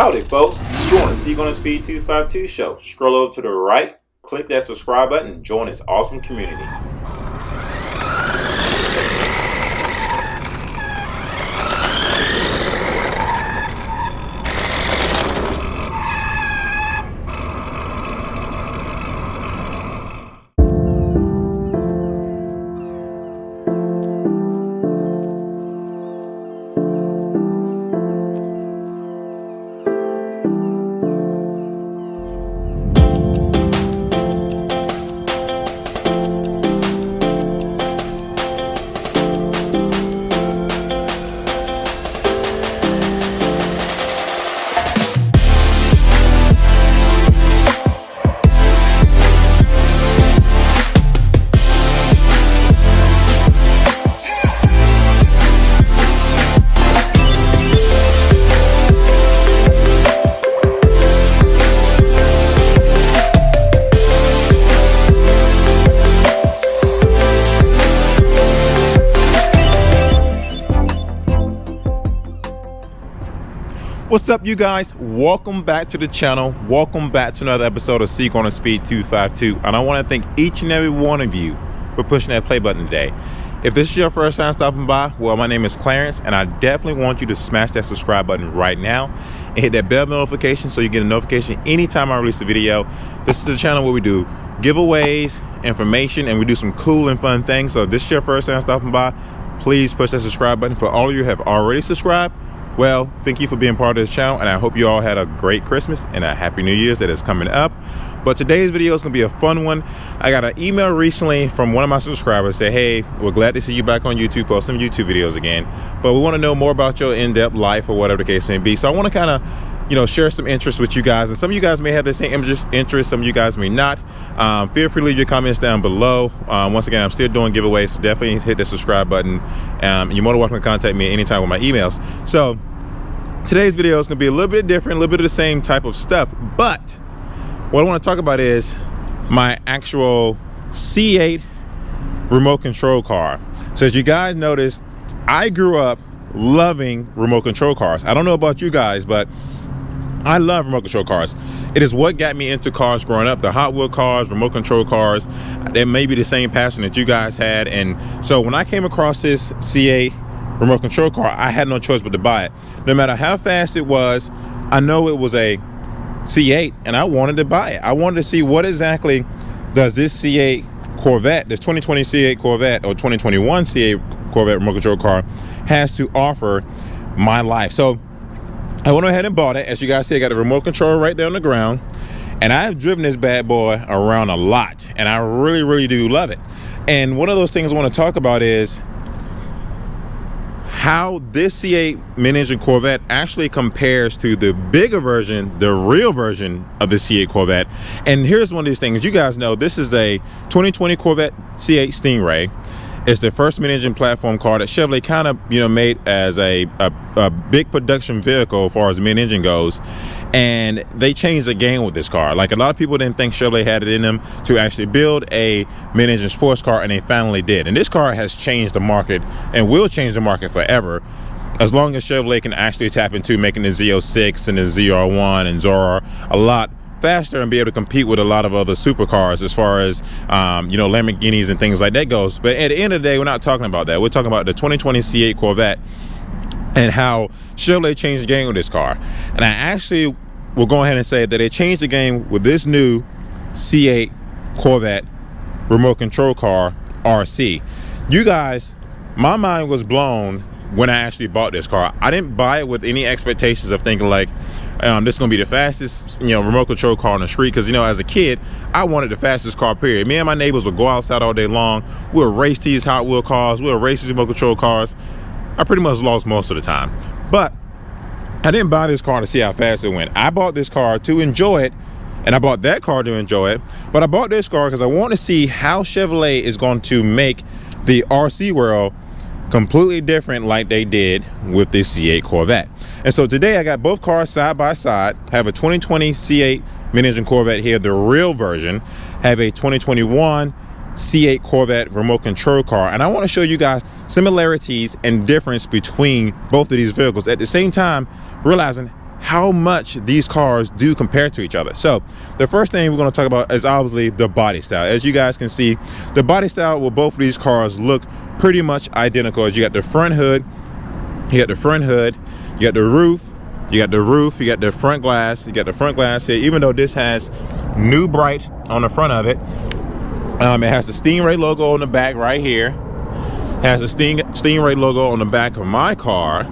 Howdy folks, you're on the C8 on the Speed 252 show. Scroll over to the right, click that subscribe button and join this awesome community. What's up, you guys? Welcome back to the channel. Welcome back to another episode of C8 on the Speed 252. And I want to thank each and every one of you for pushing that play button today. If this is your first time stopping by, well, my name is Clarence, and I definitely want you to smash that subscribe button right now and hit that bell notification so you get a notification anytime I release a video. This is the channel where we do giveaways, information, and we do some cool and fun things. So if this is your first time stopping by, please push that subscribe button. For all of you who have already subscribed, well, thank you for being part of this channel, and I hope you all had a great Christmas and a happy New Year's that is coming up. But today's video is gonna be a fun one. I got an email recently from one of my subscribers say, hey, we're glad to see you back on YouTube, post some YouTube videos again, but we want to know more about your in-depth life or whatever the case may be. So I want to kind of, share some interest with you guys, and some of you guys may have the same interest, some of you guys may not. Feel free to leave your comments down below. Once again, I'm still doing giveaways, so definitely hit the subscribe button. You're more than welcome to contact me anytime with my emails. So today's video is going to be a little bit different, a little bit of the same type of stuff, but what I want to talk about is my actual C8 remote control car. So as you guys noticed, I grew up loving remote control cars. I don't know about you guys, but I love remote control cars. It is what got me into cars growing up. The Hot Wheel cars, remote control cars, they may be the same passion that you guys had. And so when I came across this C8 remote control car, I had no choice but to buy it. No matter how fast it was, I know it was a C8 and I wanted to buy it. I wanted to see what exactly does this C8 Corvette, this 2020 C8 Corvette or 2021 C8 Corvette remote control car has to offer my life. So I went ahead and bought it. As you guys see, I got a remote control right there on the ground, and I've driven this bad boy around a lot, and I really do love it. And one of those things I want to talk about is how this C8 Mid Engine Corvette actually compares to the bigger version, the real version of the C8 Corvette. And here's one of these things. You guys know this is a 2020 Corvette C8 Stingray. It's the first mid-engine platform car that Chevrolet kind of, made as a big production vehicle as far as the mid-engine goes. And they changed the game with this car. Like, a lot of people didn't think Chevrolet had it in them to actually build a mid-engine sports car, and they finally did. And this car has changed the market and will change the market forever, as long as Chevrolet can actually tap into making the Z06 and the ZR1 and Zora a lot faster and be able to compete with a lot of other supercars as far as Lamborghinis and things like that goes. But at the end of the day, we're not talking about that. We're talking about the 2020 C8 Corvette and how Chevrolet changed the game with this car. And I actually will go ahead and say that they changed the game with this new C8 Corvette remote control car RC. You guys, my mind was blown when I actually bought this car. I didn't buy it with any expectations of thinking like, this is gonna be the fastest, remote control car on the street. Because as a kid, I wanted the fastest car. Period. Me and my neighbors would go outside all day long. We'll race these Hot Wheel cars. We'll race these remote control cars. I pretty much lost most of the time. But I didn't buy this car to see how fast it went. I bought this car to enjoy it, and I bought that car to enjoy it. But I bought this car because I want to see how Chevrolet is going to make the RC world completely different like they did with this C8 Corvette. And so today I got both cars side by side. I have a 2020 C8 Mid Engine Corvette here, the real version. I have a 2021 C8 Corvette remote control car, and I want to show you guys similarities and difference between both of these vehicles, at the same time realizing how much these cars do compare to each other. So the first thing we're going to talk about is obviously the body style. As you guys can see, the body style with both of these cars look pretty much identical. As you got the front hood, you got the front hood, you got the roof, you got the roof, you got the front glass, you got the front glass here. Even though this has new bright on the front of it, it has the Stingray logo on the back right here. It has the Stingray logo on the back of my car.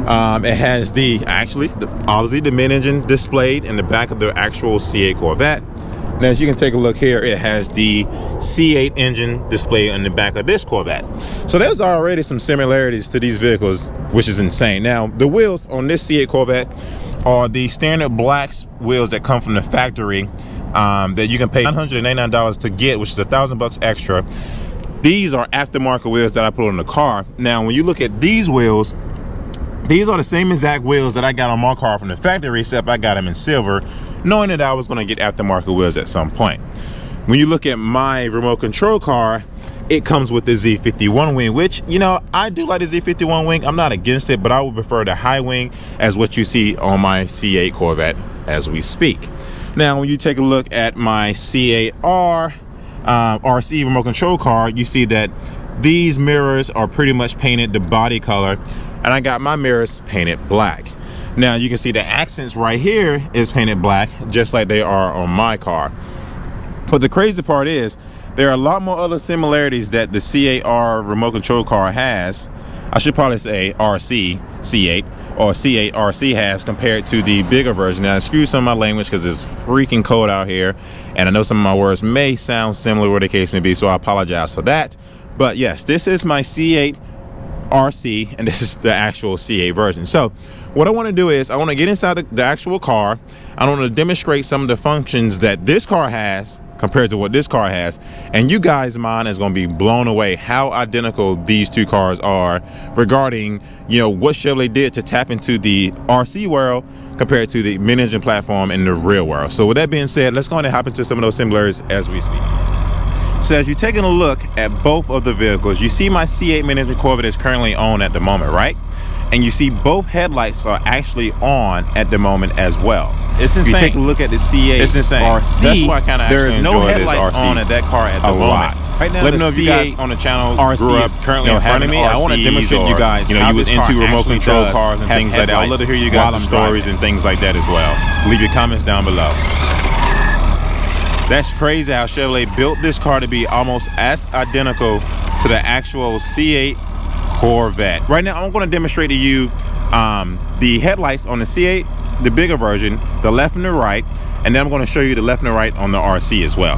It has obviously the mid engine displayed in the back of the actual C8 Corvette. And as you can take a look here, it has the C8 engine displayed in the back of this Corvette. So there's already some similarities to these vehicles, which is insane. Now, the wheels on this C8 Corvette are the standard black wheels that come from the factory, that you can pay $999 to get, which is $1,000 extra. These are aftermarket wheels that I put on the car. Now, when you look at these wheels, these are the same exact wheels that I got on my car from the factory, except I got them in silver, knowing that I was going to get aftermarket wheels at some point. When you look at my remote control car, it comes with the Z51 wing, which, you know, I do like the Z51 wing. I'm not against it, but I would prefer the high wing as what you see on my C8 Corvette as we speak. Now, when you take a look at my C8R RC remote control car, you see that these mirrors are pretty much painted the body color, and I got my mirrors painted black. Now you can see the accents right here is painted black, just like they are on my car. But the crazy part is there are a lot more other similarities that the C8R remote control car has. I should probably say RC C8 or C8 RC has compared to the bigger version. Now, excuse some of my language because it's freaking cold out here, and I know some of my words may sound similar, where the case may be, so I apologize for that. But yes, this is my C8 RC, and this is the actual C8 version. So what I want to do is I want to get inside the actual car. I want to demonstrate some of the functions that this car has compared to what this car has, and you guys' mind is going to be blown away how identical these two cars are regarding, you know, what Chevrolet did to tap into the RC world compared to the mid engine platform in the real world. So with that being said, let's go ahead and hop into some of those similarities as we speak. So as you're taking a look at both of the vehicles, you see my C8 Mid Engine Corvette is currently on at the moment, right? And you see both headlights are actually on at the moment as well. It's insane. If you take a look at the C8 it's insane. RC, That's why I kind of there is no headlights on at that car at the moment. Right now, let me know if you guys C8 on the channel RC grew up is currently in front of me. I want to demonstrate you guys, you know, how you was this car into remote actually control does cars and have things like that. I'd love to hear you while guys' I'm stories driving. and things like that as well. Leave your comments down below. That's crazy how Chevrolet built this car to be almost as identical to the actual C8 Corvette. Right now, I'm going to demonstrate to you the headlights on the C8, the bigger version, the left and the right, and then I'm going to show you the left and the right on the RC as well.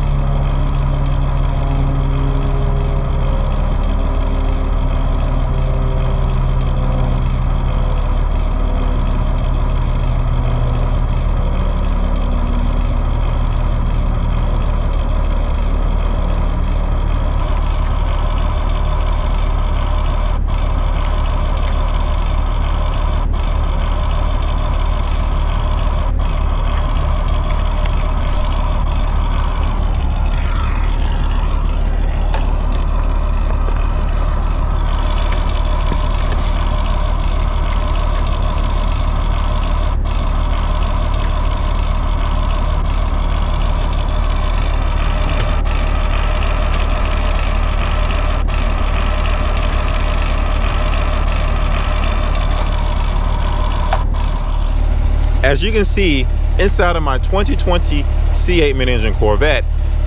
As you can see, inside of my 2020 C8 Mid Engine Corvette,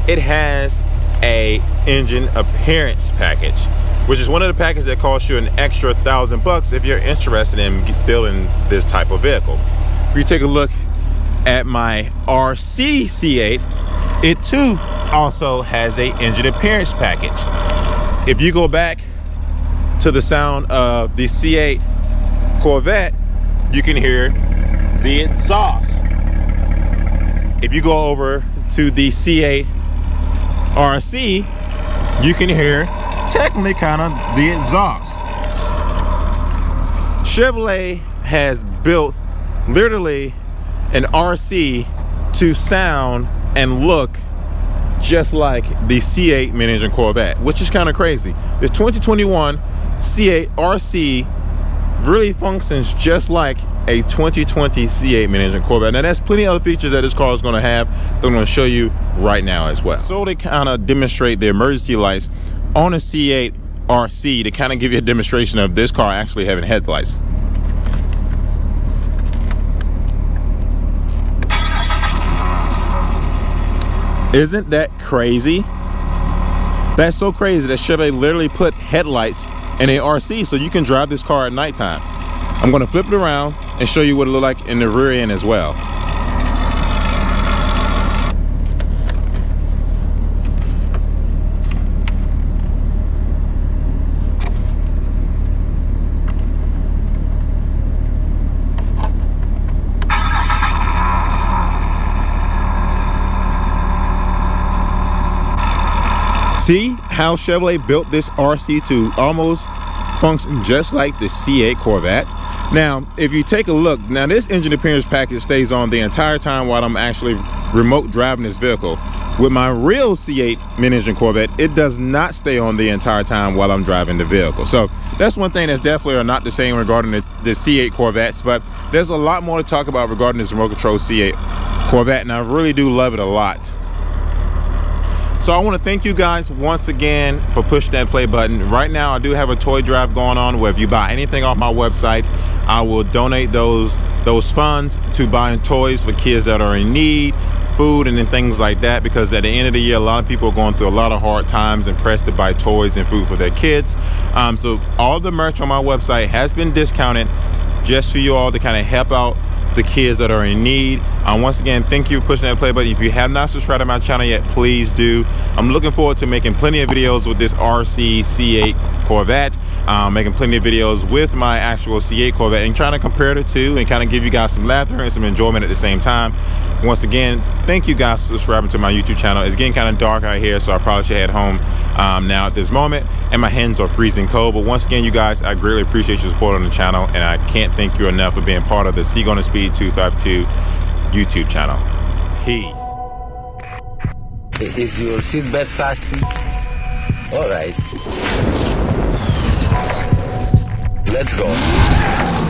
it has a engine appearance package, which is one of the packages that costs you an extra $1,000 if you're interested in building this type of vehicle. If you take a look at my RC C8, it too also has a engine appearance package. If you go back to the sound of the C8 Corvette, you can hear the exhaust. If you go over to the C8 RC, you can hear technically kind of the exhaust. Chevrolet has built literally an RC to sound and look just like the C8 Mid Engine Corvette, which is kind of crazy. The 2021 C8 RC really functions just like a 2020 C8 Mid Engine Corvette. Now, there's plenty of other features that this car is going to have that I'm going to show you right now as well. So to kind of demonstrate the emergency lights on a C8 RC, to kind of give you a demonstration of this car actually having headlights. Isn't that crazy? That's so crazy that Chevy literally put headlights in a RC so you can drive this car at nighttime. I'm going to flip it around and show you what it looks like in the rear end as well. See how Chevrolet built this RC to almost function just like the C8 Corvette. Now, if you take a look, now this engine appearance package stays on the entire time while I'm actually remote driving this vehicle. With my real C8 Mid Engine Corvette, it does not stay on the entire time while I'm driving the vehicle. So that's one thing that's definitely not the same regarding the C8 Corvettes, but there's a lot more to talk about regarding this remote control C8 Corvette, and I really do love it a lot. So I want to thank you guys once again for pushing that play button. Right now I do have a toy drive going on where if you buy anything off my website, I will donate those funds to buying toys for kids that are in need, food, and then things like that, because at the end of the year a lot of people are going through a lot of hard times and pressed to buy toys and food for their kids. So all the merch on my website has been discounted just for you all to kind of help out the kids that are in need. Once again, thank you for pushing that play button. If you have not subscribed to my channel yet, please do. I'm looking forward to making plenty of videos with this RC C8 Corvette, making plenty of videos with my actual C8 Corvette and trying to compare the two and kind of give you guys some laughter and some enjoyment at the same time. Once again, thank you guys for subscribing to my YouTube channel. It's getting kind of dark out here, so I probably should head home now at this moment, and my hands are freezing cold. But once again, you guys, I greatly appreciate your support on the channel, and I can't thank you enough for being part of the C8 CORVETTE 252 YouTube channel. Peace. Is your seatbelt fastened? All right. Let's go.